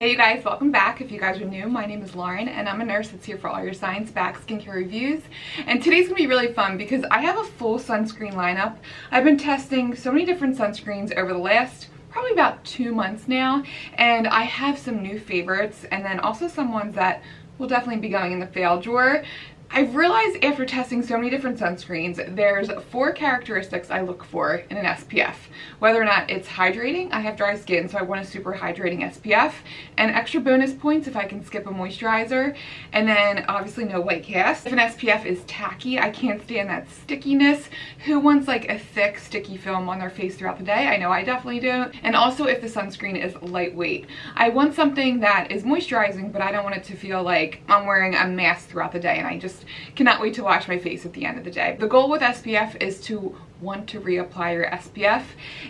Hey you guys, welcome back. If you guys are new, my name is Lauren and I'm a nurse that's here for all your science-backed skincare reviews. And today's gonna be really fun because I have a full sunscreen lineup. I've been testing so many different sunscreens over the last probably about 2 months now, and I have some new favorites and then also some ones that will definitely be going in the fail drawer. I've realized after testing so many different sunscreens, there's 4 characteristics I look for in an SPF. Whether or not it's hydrating, I have dry skin, so I want a super hydrating SPF, and extra bonus points if I can skip a moisturizer, and then obviously no white cast. If an SPF is tacky, I can't stand that stickiness. Who wants like a thick sticky film on their face throughout the day? I know I definitely do. And also if the sunscreen is lightweight. I want something that is moisturizing, but I don't want it to feel like I'm wearing a mask throughout the day, and I just cannot wait to wash my face at the end of the day. The goal with SPF is to want to reapply your SPF,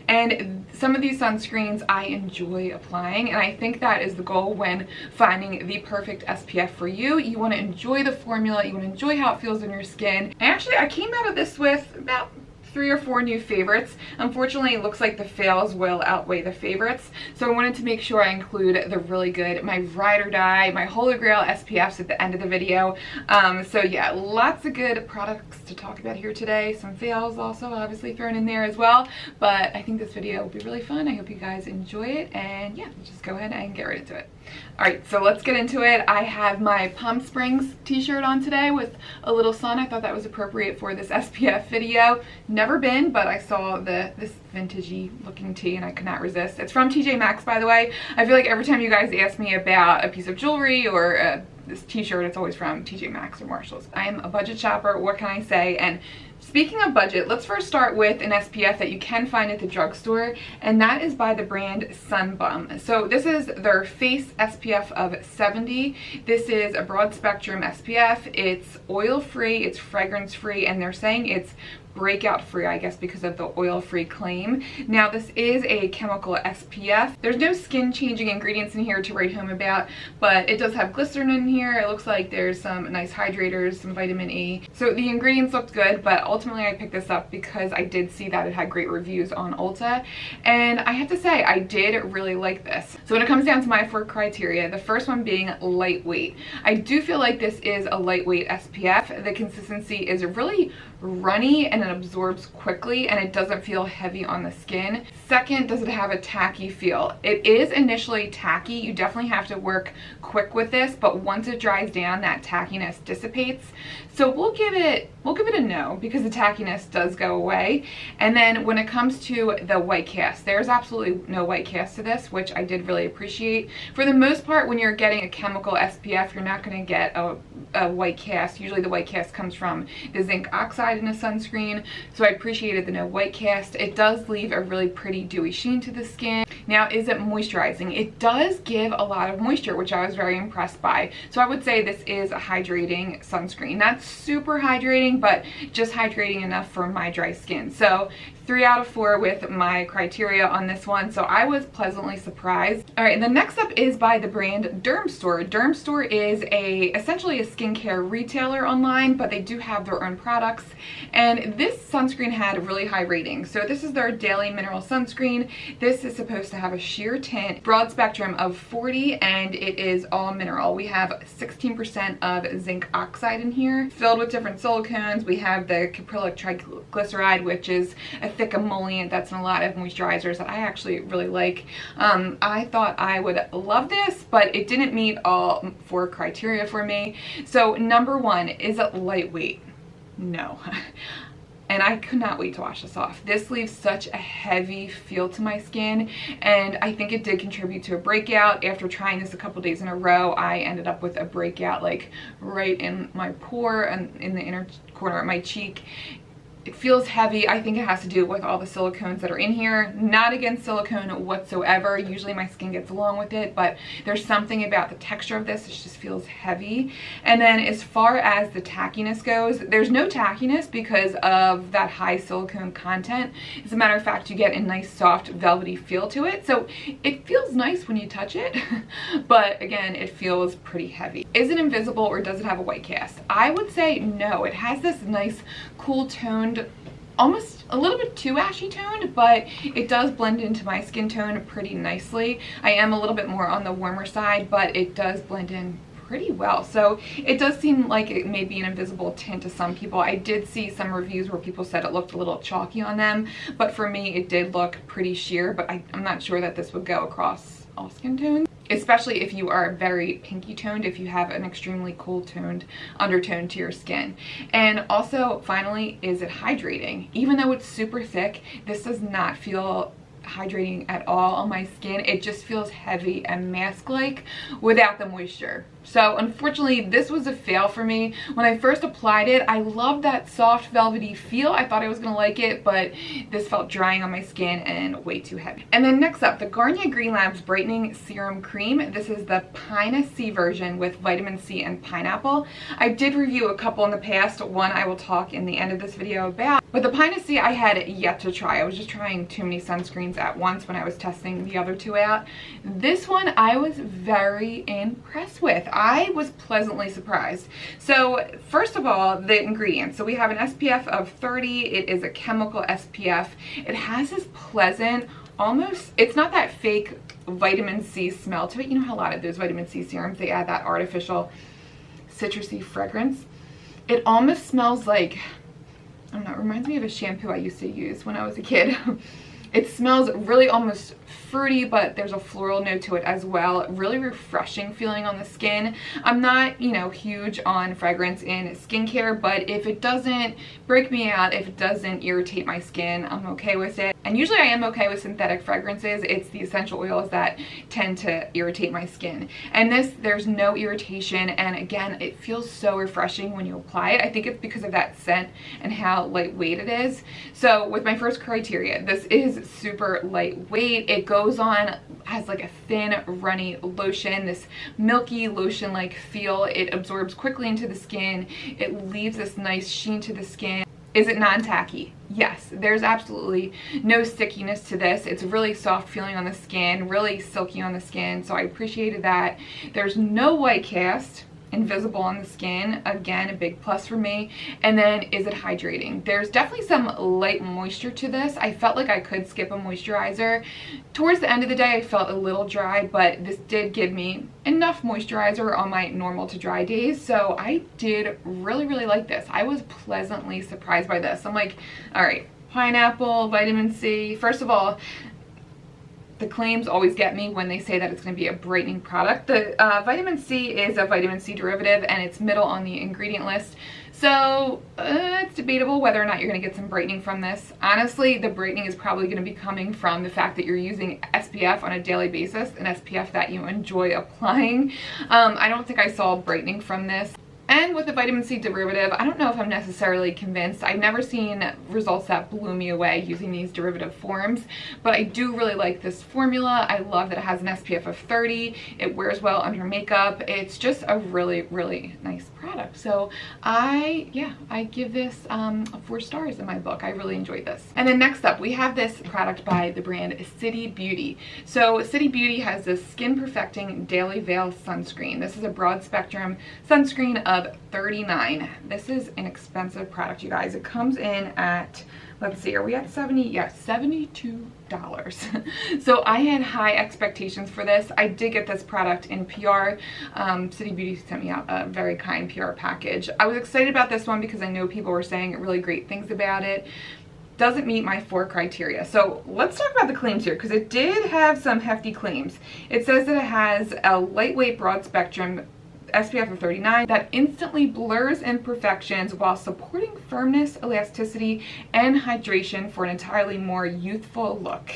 and some of these sunscreens I enjoy applying, and I think that is the goal when finding the perfect SPF for you. You want to enjoy the formula, you want to enjoy how it feels on your skin. And actually I came out of this with about 3 or 4 new favorites. Unfortunately, it looks like the fails will outweigh the favorites, so I wanted to make sure I include the really good, my ride or die, my holy grail SPFs at the end of the video. So yeah, lots of good products to talk about here today. Some fails also obviously thrown in there as well, but I think this video will be really fun. I hope you guys enjoy it, and yeah, just go ahead and get right into it. Alright, so let's get into it. I have my Palm Springs t-shirt on today with a little sun. I thought that was appropriate for this SPF video. Never been, but I saw this vintagey looking tee and I could not resist. It's from TJ Maxx, by the way. I feel like every time you guys ask me about a piece of jewelry or this t-shirt, it's always from TJ Maxx or Marshalls. I am a budget shopper, what can I say? And speaking of budget, let's first start with an SPF that you can find at the drugstore, and that is by the brand Sun Bum. So this is their face SPF of 70. This is a broad spectrum SPF. It's oil free, it's fragrance free, and they're saying it's breakout free, I guess because of the oil free claim. Now this is a chemical SPF. There's no skin changing ingredients in here to write home about, but it does have glycerin in here. It looks like there's some nice hydrators, some vitamin E. So the ingredients looked good, but ultimately I picked this up because I did see that it had great reviews on Ulta, and I have to say I did really like this. So when it comes down to my 4 criteria, the first one being lightweight. I do feel like this is a lightweight SPF. The consistency is really runny and it absorbs quickly and it doesn't feel heavy on the skin. Second, does it have a tacky feel? It is initially tacky. You definitely have to work quick with this, but once it dries down, that tackiness dissipates. So we'll give it a no because the tackiness does go away. And then when it comes to the white cast, there's absolutely no white cast to this, which I did really appreciate. For the most part, when you're getting a chemical SPF, you're not going to get a white cast. Usually the white cast comes from the zinc oxide in a sunscreen, so I appreciated the no white cast. It does leave a really pretty dewy sheen to the skin. Now, is it moisturizing? It does give a lot of moisture, which I was very impressed by. So I would say this is a hydrating sunscreen. Not super hydrating, but just hydrating enough for my dry skin. So 3 out of 4 with my criteria on this one, so I was pleasantly surprised. All right, and the next up is by the brand Dermstore. Dermstore is essentially a skincare retailer online, but they do have their own products, and this sunscreen had really high ratings. So this is their daily mineral sunscreen. This is supposed to have a sheer tint, broad spectrum of 40, and it is all mineral. We have 16% of zinc oxide in here, filled with different silicones. We have the caprylic triglyceride, which is a thick emollient that's in a lot of moisturizers that I actually really like. I thought I would love this, but it didn't meet all 4 criteria for me. So number 1, is it lightweight? No. And I could not wait to wash this off. This leaves such a heavy feel to my skin, and I think it did contribute to a breakout. After trying this a couple days in a row, I ended up with a breakout like right in my pore and in the inner corner of my cheek. It feels heavy. I think it has to do with all the silicones that are in here. Not against silicone whatsoever. Usually my skin gets along with it, but there's something about the texture of this. It just feels heavy. And then as far as the tackiness goes, there's no tackiness because of that high silicone content. As a matter of fact, you get a nice soft velvety feel to it. So it feels nice when you touch it, but again, it feels pretty heavy. Is it invisible or does it have a white cast? I would say no. It has this nice cool toned almost a little bit too ashy toned, but it does blend into my skin tone pretty nicely. I am a little bit more on the warmer side, but it does blend in pretty well. So it does seem like it may be an invisible tint to some people. I did see some reviews where people said it looked a little chalky on them, but for me it did look pretty sheer, but I'm not sure that this would go across all skin tones, especially if you are very pinky toned, if you have an extremely cool toned undertone to your skin. And also, finally, is it hydrating? Even though it's super thick, this does not feel hydrating at all on my skin. It just feels heavy and mask-like without the moisture. So unfortunately, this was a fail for me. When I first applied it, I loved that soft velvety feel. I thought I was gonna like it, but this felt drying on my skin and way too heavy. And then next up, the Garnier Green Labs Brightening Serum Cream. This is the Pina C version with vitamin C and pineapple. I did review a couple in the past. One I will talk in the end of this video about. But the Pina C I had yet to try. I was just trying too many sunscreens at once when I was testing the other two out. This one I was very impressed with. I was pleasantly surprised. So first of all, the ingredients. So we have an SPF of 30. It is a chemical SPF. It has this pleasant, almost, it's not that fake vitamin C smell to it. You know how a lot of those vitamin C serums, they add that artificial citrusy fragrance. It almost smells like, I don't know, it reminds me of a shampoo I used to use when I was a kid. It smells really almost fruity, but there's a floral note to it as well. Really refreshing feeling on the skin. I'm not, you know, huge on fragrance in skincare, but if it doesn't break me out, if it doesn't irritate my skin, I'm okay with it. And usually I am okay with synthetic fragrances. It's the essential oils that tend to irritate my skin. And this, there's no irritation, and again, it feels so refreshing when you apply it. I think it's because of that scent and how lightweight it is. So with my first criteria, this is super lightweight. It goes on, has like a thin, runny lotion, this milky lotion-like feel. It absorbs quickly into the skin. It leaves this nice sheen to the skin. Is it non-tacky? Yes, there's absolutely no stickiness to this. It's really soft feeling on the skin, really silky on the skin, so I appreciated that. There's no white cast, invisible on the skin, again a big plus for me. And then, is it hydrating? There's definitely some light moisture to this. I felt like I could skip a moisturizer. Towards the end of the day I felt a little dry, but this did give me enough moisturizer on my normal to dry days, so I did really like this. I was pleasantly surprised by this. I'm like, all right, pineapple, vitamin C. First of all, the claims always get me when they say that it's going to be a brightening product. The vitamin C is a vitamin C derivative, and it's middle on the ingredient list. So it's debatable whether or not you're going to get some brightening from this. Honestly, the brightening is probably going to be coming from the fact that you're using SPF on a daily basis, an SPF that you enjoy applying. I don't think I saw brightening from this. And with the vitamin C derivative, I don't know if I'm necessarily convinced. I've never seen results that blew me away using these derivative forms, but I do really like this formula. I love that it has an SPF of 30. It wears well under makeup. It's just a really nice product. So I give this 4 stars in my book. I really enjoyed this. And then next up, we have this product by the brand City Beauty. So City Beauty has this Skin Perfecting Daily Veil Sunscreen. This is a broad spectrum sunscreen of $39. This is an expensive product, you guys. It comes in at, let's see, are we at 70? Yes, $72. So I had high expectations for this. I did get this product in PR. City Beauty sent me out a very kind PR package. I was excited about this one because I know people were saying really great things about it. Doesn't meet my 4 criteria. So let's talk about the claims here, because it did have some hefty claims. It says that it has a lightweight broad spectrum SPF of 39 that instantly blurs imperfections while supporting firmness, elasticity, and hydration for an entirely more youthful look.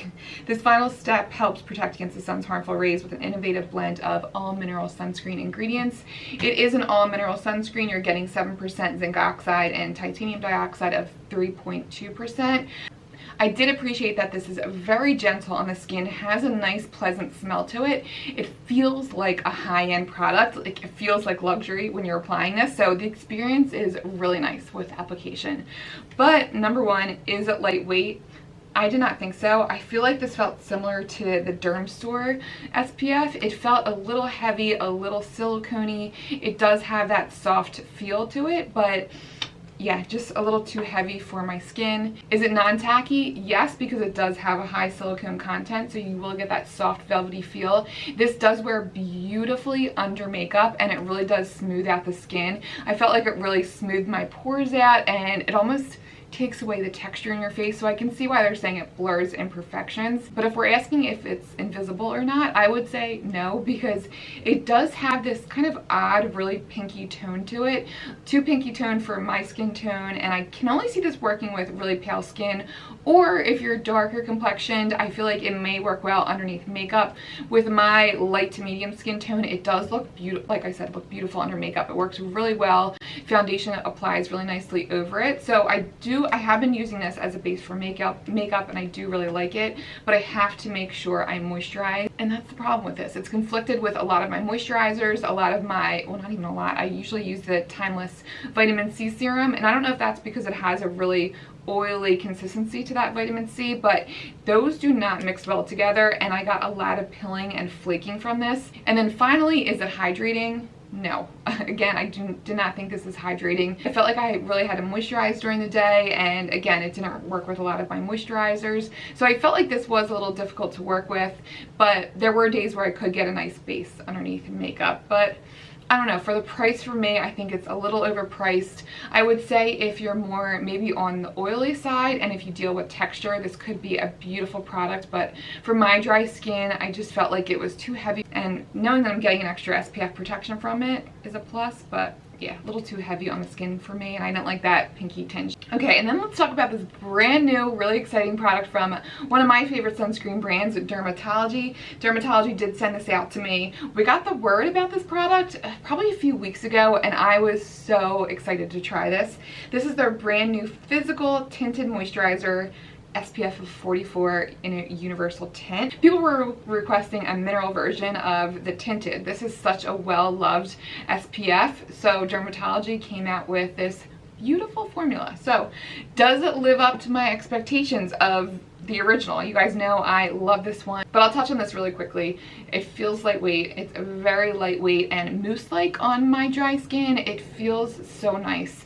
This final step helps protect against the sun's harmful rays with an innovative blend of all mineral sunscreen ingredients. It is an all mineral sunscreen. You're getting 7% zinc oxide and titanium dioxide of 3.2%. I did appreciate that this is very gentle on the skin, has a nice pleasant smell to it. It feels like a high-end product. Like, it feels like luxury when you're applying this, so the experience is really nice with application. But number one, is it lightweight? I did not think so. I feel like this felt similar to the Derm Store SPF. It felt a little heavy, a little silicone-y. It does have that soft feel to it, but yeah, just a little too heavy for my skin. Is it non-tacky? Yes, because it does have a high silicone content, so you will get that soft velvety feel. This does wear beautifully under makeup, and it really does smooth out the skin. I felt like it really smoothed my pores out, and it almost takes away the texture in your face, so I can see why they're saying it blurs imperfections. But if we're asking if it's invisible or not, I would say no, because it does have this kind of odd, really pinky tone to it. Too pinky tone for my skin tone, and I can only see this working with really pale skin, or if you're darker complexioned, I feel like it may work well underneath makeup. With my light to medium skin tone, it does look beautiful, like I said, look beautiful under makeup. It works really well. Foundation applies really nicely over it. So I have been using this as a base for makeup, and I do really like it, but I have to make sure I moisturize, and that's the problem with this. It's conflicted with a lot of my moisturizers, a lot of my, well, not even a lot. I usually use the Timeless Vitamin C Serum, and I don't know if that's because it has a really oily consistency to that vitamin C, but those do not mix well together, and I got a lot of pilling and flaking from this. And then finally, is it hydrating? No. Again, I did not think this is hydrating. I felt like I really had to moisturize during the day, and again, it didn't work with a lot of my moisturizers. So I felt like this was a little difficult to work with, but there were days where I could get a nice base underneath makeup. But I don't know, for the price for me, I think it's a little overpriced. I would say if you're more maybe on the oily side, and if you deal with texture, this could be a beautiful product. But for my dry skin, I just felt like it was too heavy, and knowing that I'm getting an extra SPF protection from it is a plus, but yeah, a little too heavy on the skin for me, and I didn't like that pinky tinge. Okay, and then let's talk about this brand new, really exciting product from one of my favorite sunscreen brands, Dermatology. Dermatology did send this out to me. We got the word about this product probably a few weeks ago, and I was so excited to try this. This is their brand new physical tinted moisturizer, SPF of 44 in a universal tint. People were requesting a mineral version of the tinted. This is such a well-loved SPF, so Dermatology came out with this beautiful formula. So does it live up to my expectations of the original? You guys know I love this one, but I'll touch on this really quickly. It feels lightweight. It's very lightweight and mousse-like on my dry skin. It feels so nice.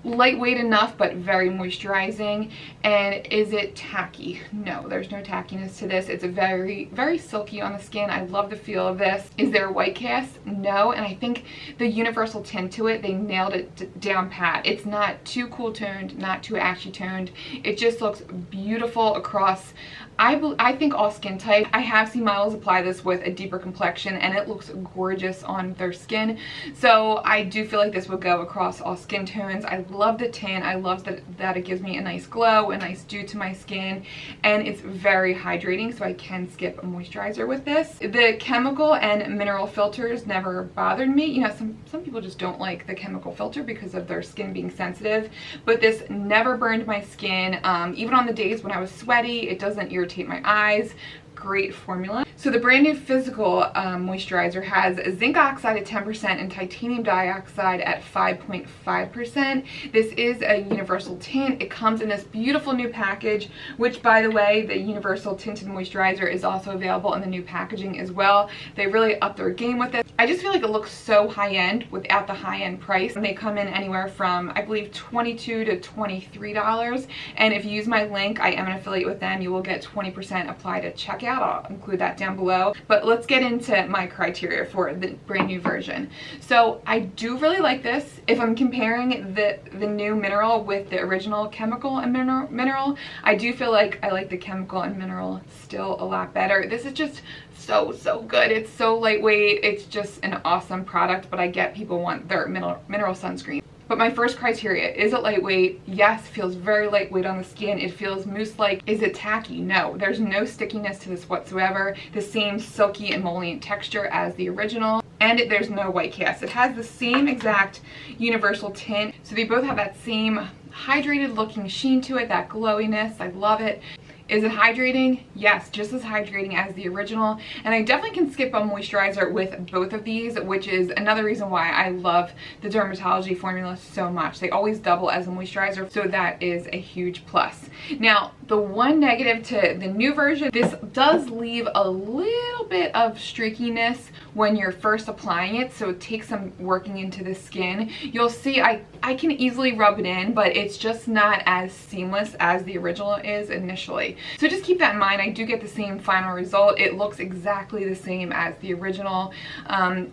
Lightweight enough, but very moisturizing. And is it tacky? No, there's no tackiness to this. It's very silky on the skin. I love the feel of this. Is there a white cast? No, and I think the universal tint to it, they nailed it down pat. It's not too cool toned, not too ashy toned. It just looks beautiful across, I think, all skin types. I have seen models apply this with a deeper complexion, and it looks gorgeous on their skin. So I do feel like this would go across all skin tones. I love the tint. I love that it gives me a nice glow, a nice dew to my skin, and it's very hydrating, so I can skip a moisturizer with this. The chemical and mineral filters never bothered me. You know, some people just don't like the chemical filter because of their skin being sensitive, but this never burned my skin. Even on the days when I was sweaty, it doesn't irritate my eyes. Great formula. So the brand new physical moisturizer has zinc oxide at 10% and titanium dioxide at 5.5%. This is a universal tint. It comes in this beautiful new package, which, by the way, the universal tinted moisturizer is also available in the new packaging as well. They really upped their game with it. I just feel like it looks so high-end without the high-end price. And they come in anywhere from, I believe, $22 to $23. And if you use my link, I am an affiliate with them, you will get 20% applied at checkout. I'll include that down below. But let's get into my criteria for the brand new version. So I do really like this. If I'm comparing the new mineral with the original chemical and mineral, I do feel like I like the chemical and mineral still a lot better. This is just so good. It's so lightweight. It's just an awesome product, but I get people want their mineral sunscreen. But my first criteria, is it lightweight? Yes, feels very lightweight on the skin. It feels mousse-like. Is it tacky? No, there's no stickiness to this whatsoever. The same silky emollient texture as the original. And there's no white cast. It has the same exact universal tint. So they both have that same hydrated looking sheen to it, that glowiness. I love it. Is it hydrating? Yes, just as hydrating as the original. And I definitely can skip a moisturizer with both of these, which is another reason why I love the Dermatology formula so much. They always double as a moisturizer, so that is a huge plus. Now, The one negative to the new version, this does leave a little bit of streakiness when you're first applying it, so it takes some working into the skin. You'll see I can easily rub it in, but it's just not as seamless as the original is initially. So just keep that in mind. I do get the same final result. It looks exactly the same as the original.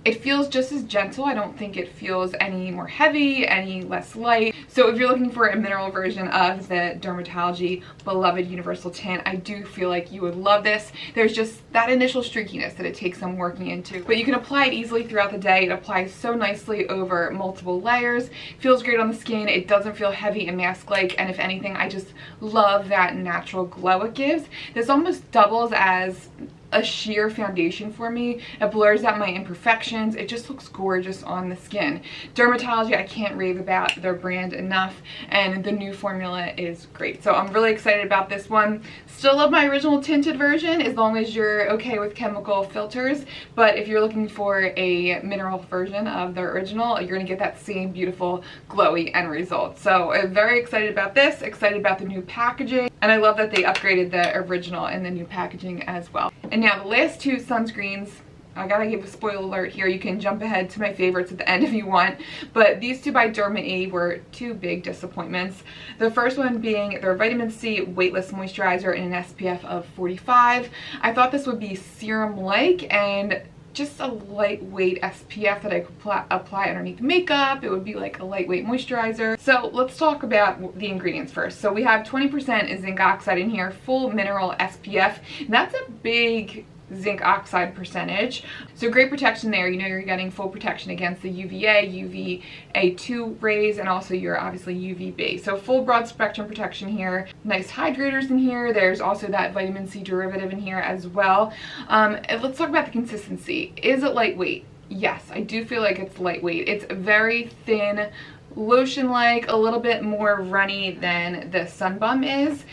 It feels just as gentle. I don't think it feels any more heavy, any less light. So if you're looking for a mineral version of the Dermatology beloved universal tint, I do feel like you would love this. There's just that initial streakiness that it takes some working into, but you can apply it easily throughout the day. It applies so nicely over multiple layers, feels great on the skin. It doesn't feel heavy and mask-like, and if anything, I just love that natural glow it gives. This almost doubles as a sheer foundation for me. It blurs out my imperfections. It just looks gorgeous on the skin. Dermatology, I can't rave about their brand enough, and the new formula is great. So I'm really excited about this one. Still love my original tinted version as long as you're okay with chemical filters, but if you're looking for a mineral version of the original, you're gonna get that same beautiful glowy end result. So I'm very excited about this, excited about the new packaging, and I love that they upgraded the original and the new packaging as well. And now the last two sunscreens, I gotta give a spoiler alert here. You can jump ahead to my favorites at the end if you want, but these two by DermaE were two big disappointments. The first one being their vitamin C weightless moisturizer in an SPF of 45. I thought this would be serum-like and just a lightweight SPF that I could apply underneath makeup. It would be like a lightweight moisturizer. So let's talk about the ingredients first. So we have 20% zinc oxide in here, full mineral SPF. And that's a big zinc oxide percentage, so great protection there. You know, you're getting full protection against the UVA, UVA2 rays, and also your obviously UVB. So full broad spectrum protection here. Nice hydrators in here. There's also that vitamin C derivative in here as well. Let's talk about the consistency. Is it lightweight? Yes, I do feel like it's lightweight. It's very thin, lotion-like, a little bit more runny than the Sun Bum is.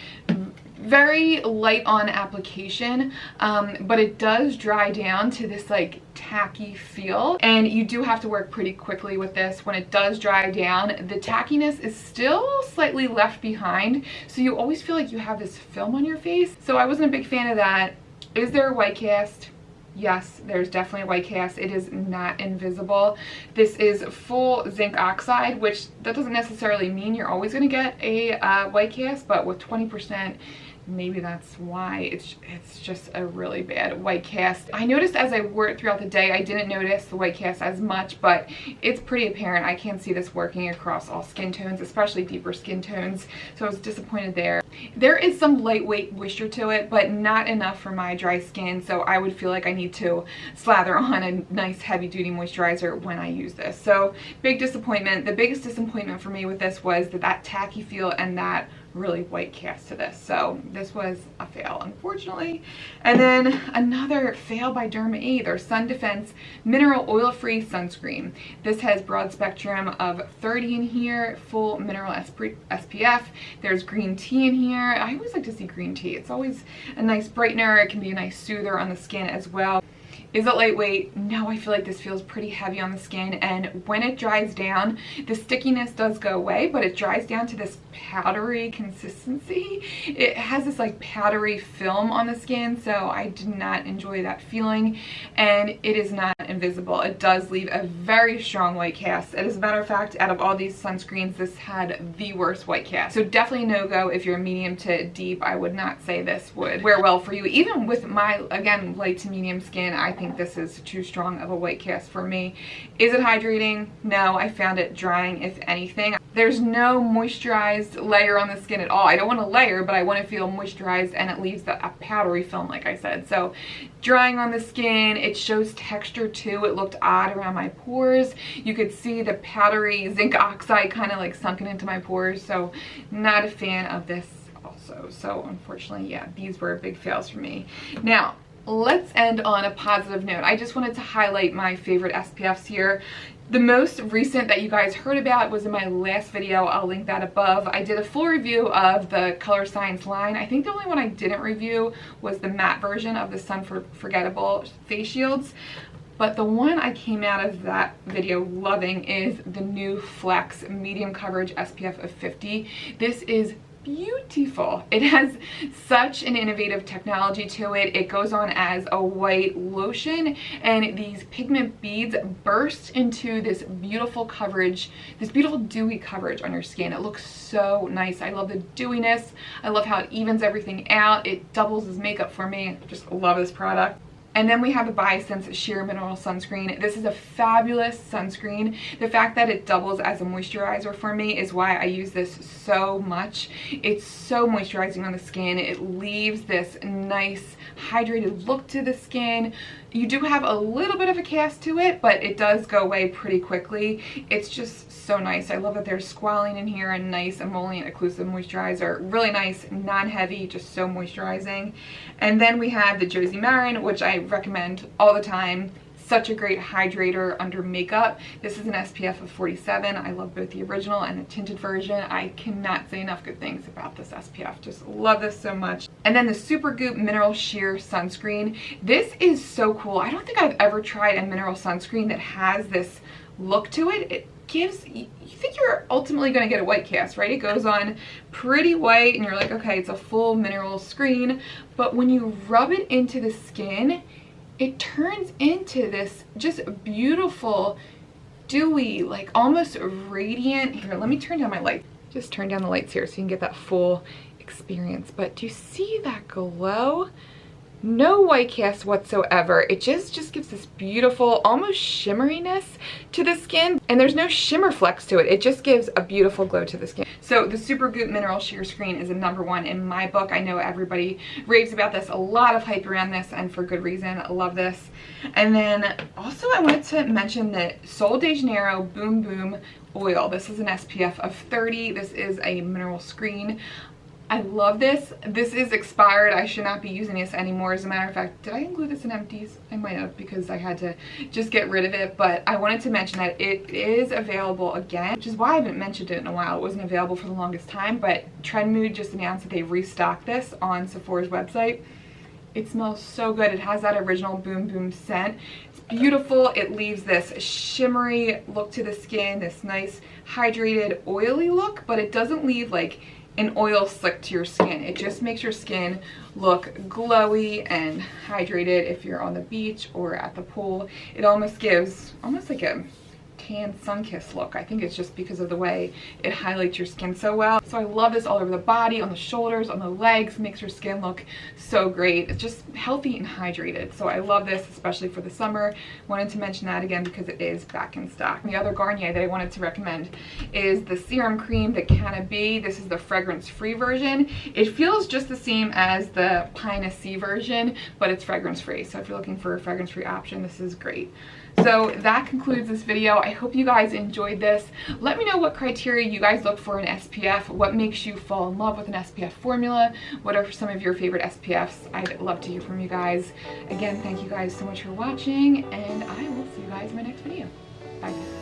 Very light on application, but it does dry down to this like tacky feel, and you do have to work pretty quickly with this. When it does dry down, the tackiness is still slightly left behind, so you always feel like you have this film on your face. So I wasn't a big fan of that. Is there a white cast? Yes, there's definitely a white cast. It is not invisible. This is full zinc oxide, which that doesn't necessarily mean you're always going to get a white cast, but with 20%, maybe that's why it's just a really bad white cast. I noticed as I wore it throughout the day, I didn't notice the white cast as much, but it's pretty apparent. I can see this working across all skin tones, especially deeper skin tones, so I was disappointed there. There is some lightweight moisture to it, but not enough for my dry skin, so I would feel like I need to slather on a nice heavy-duty moisturizer when I use this. So big disappointment. The biggest disappointment for me with this was that tacky feel and that really white cast to this. So this was a fail, unfortunately. And then another fail by DermaE, their Sun Defense Mineral Oil-Free Sunscreen. This has broad spectrum of 30 in here, full mineral SPF. There's green tea in here. I always like to see green tea. It's always a nice brightener. It can be a nice soother on the skin as well. Is it lightweight? No, I feel like this feels pretty heavy on the skin, and when it dries down, the stickiness does go away, but it dries down to this powdery consistency. It has this like powdery film on the skin, so I did not enjoy that feeling, and it is not invisible. It does leave a very strong white cast. As a matter of fact, out of all these sunscreens, this had the worst white cast. So definitely no-go if you're medium to deep. I would not say this would wear well for you. Even with my, again, light to medium skin, I think this is too strong of a white cast for me. Is it hydrating? No, I found it drying, if anything. There's no moisturized layer on the skin at all. I don't want to layer, but I want to feel moisturized, and it leaves a powdery film, like I said. So drying on the skin, it shows texture too. It looked odd around my pores. You could see the powdery zinc oxide kind of like sunken into my pores, so not a fan of this also. So unfortunately, yeah, these were big fails for me. Now, let's end on a positive note. I just wanted to highlight my favorite SPFs here. The most recent that you guys heard about was in my last video. I'll link that above. I did a full review of the Color Science line. I think the only one I didn't review was the matte version of the Sun Forgettable face shields. But the one I came out of that video loving is the new Flex medium coverage SPF of 50. This is beautiful. It has such an innovative technology to it. It goes on as a white lotion, and these pigment beads burst into this beautiful coverage, this beautiful dewy coverage on your skin. It looks so nice. I love the dewiness. I love how it evens everything out. It doubles as makeup for me. Just love this product. And then we have the Biosense Sheer Mineral Sunscreen. This is a fabulous sunscreen. The fact that it doubles as a moisturizer for me is why I use this so much. It's so moisturizing on the skin. It leaves this nice hydrated look to the skin. You do have a little bit of a cast to it, but it does go away pretty quickly. It's just so nice. I love that there's squalene in here, and nice emollient occlusive moisturizer. Really nice, non-heavy, just so moisturizing. And then we have the Josie Maran, which I recommend all the time. Such a great hydrator under makeup. This is an SPF of 47. I love both the original and the tinted version. I cannot say enough good things about this SPF. Just love this so much. And then the Supergoop Mineral Sheer Sunscreen. This is so cool. I don't think I've ever tried a mineral sunscreen that has this look to it. It gives, you think you're ultimately going to get a white cast, right? It goes on pretty white and you're like, okay, it's a full mineral screen. But when you rub it into the skin, it turns into this just beautiful, dewy, like almost radiant. Here, let me turn down my light. Just turn down the lights here so you can get that full experience. But do you see that glow? No white cast whatsoever. It just gives this beautiful, almost shimmeriness to the skin, and there's no shimmer flex to it. It just gives a beautiful glow to the skin. So the Supergoop Mineral Sheer Screen is a #1 in my book. I know everybody raves about this, a lot of hype around this, and for good reason. I love this. And then also I wanted to mention the Sol de Janeiro Boom Boom Oil. This is an SPF of 30. This is a mineral screen. I love this. This is expired. I should not be using this anymore. As a matter of fact, did I include this in empties? I might have, because I had to just get rid of it. But I wanted to mention that it is available again, which is why I haven't mentioned it in a while. It wasn't available for the longest time, but Trend Mood just announced that they restocked this on Sephora's website. It smells so good. It has that original Boom Boom scent. It's beautiful. It leaves this shimmery look to the skin, this nice hydrated, oily look, but it doesn't leave like an oil slick to your skin. It just makes your skin look glowy and hydrated if you're on the beach or at the pool. It almost gives almost like a tan sun-kissed look. I think it's just because of the way it highlights your skin so well. So I love this all over the body, on the shoulders, on the legs. Makes your skin look so great. It's just healthy and hydrated. So I love this, especially for the summer. Wanted to mention that again because it is back in stock. The other Garnier that I wanted to recommend is the serum cream, the Canna B. This is the fragrance-free version. It feels just the same as the Pine-a-Sea version, but it's fragrance-free. So if you're looking for a fragrance-free option, this is great. So that concludes this video. I hope you guys enjoyed this. Let me know what criteria you guys look for in SPF. What makes you fall in love with an SPF formula? What are some of your favorite SPFs? I'd love to hear from you guys. Again, thank you guys so much for watching, and I will see you guys in my next video. Bye.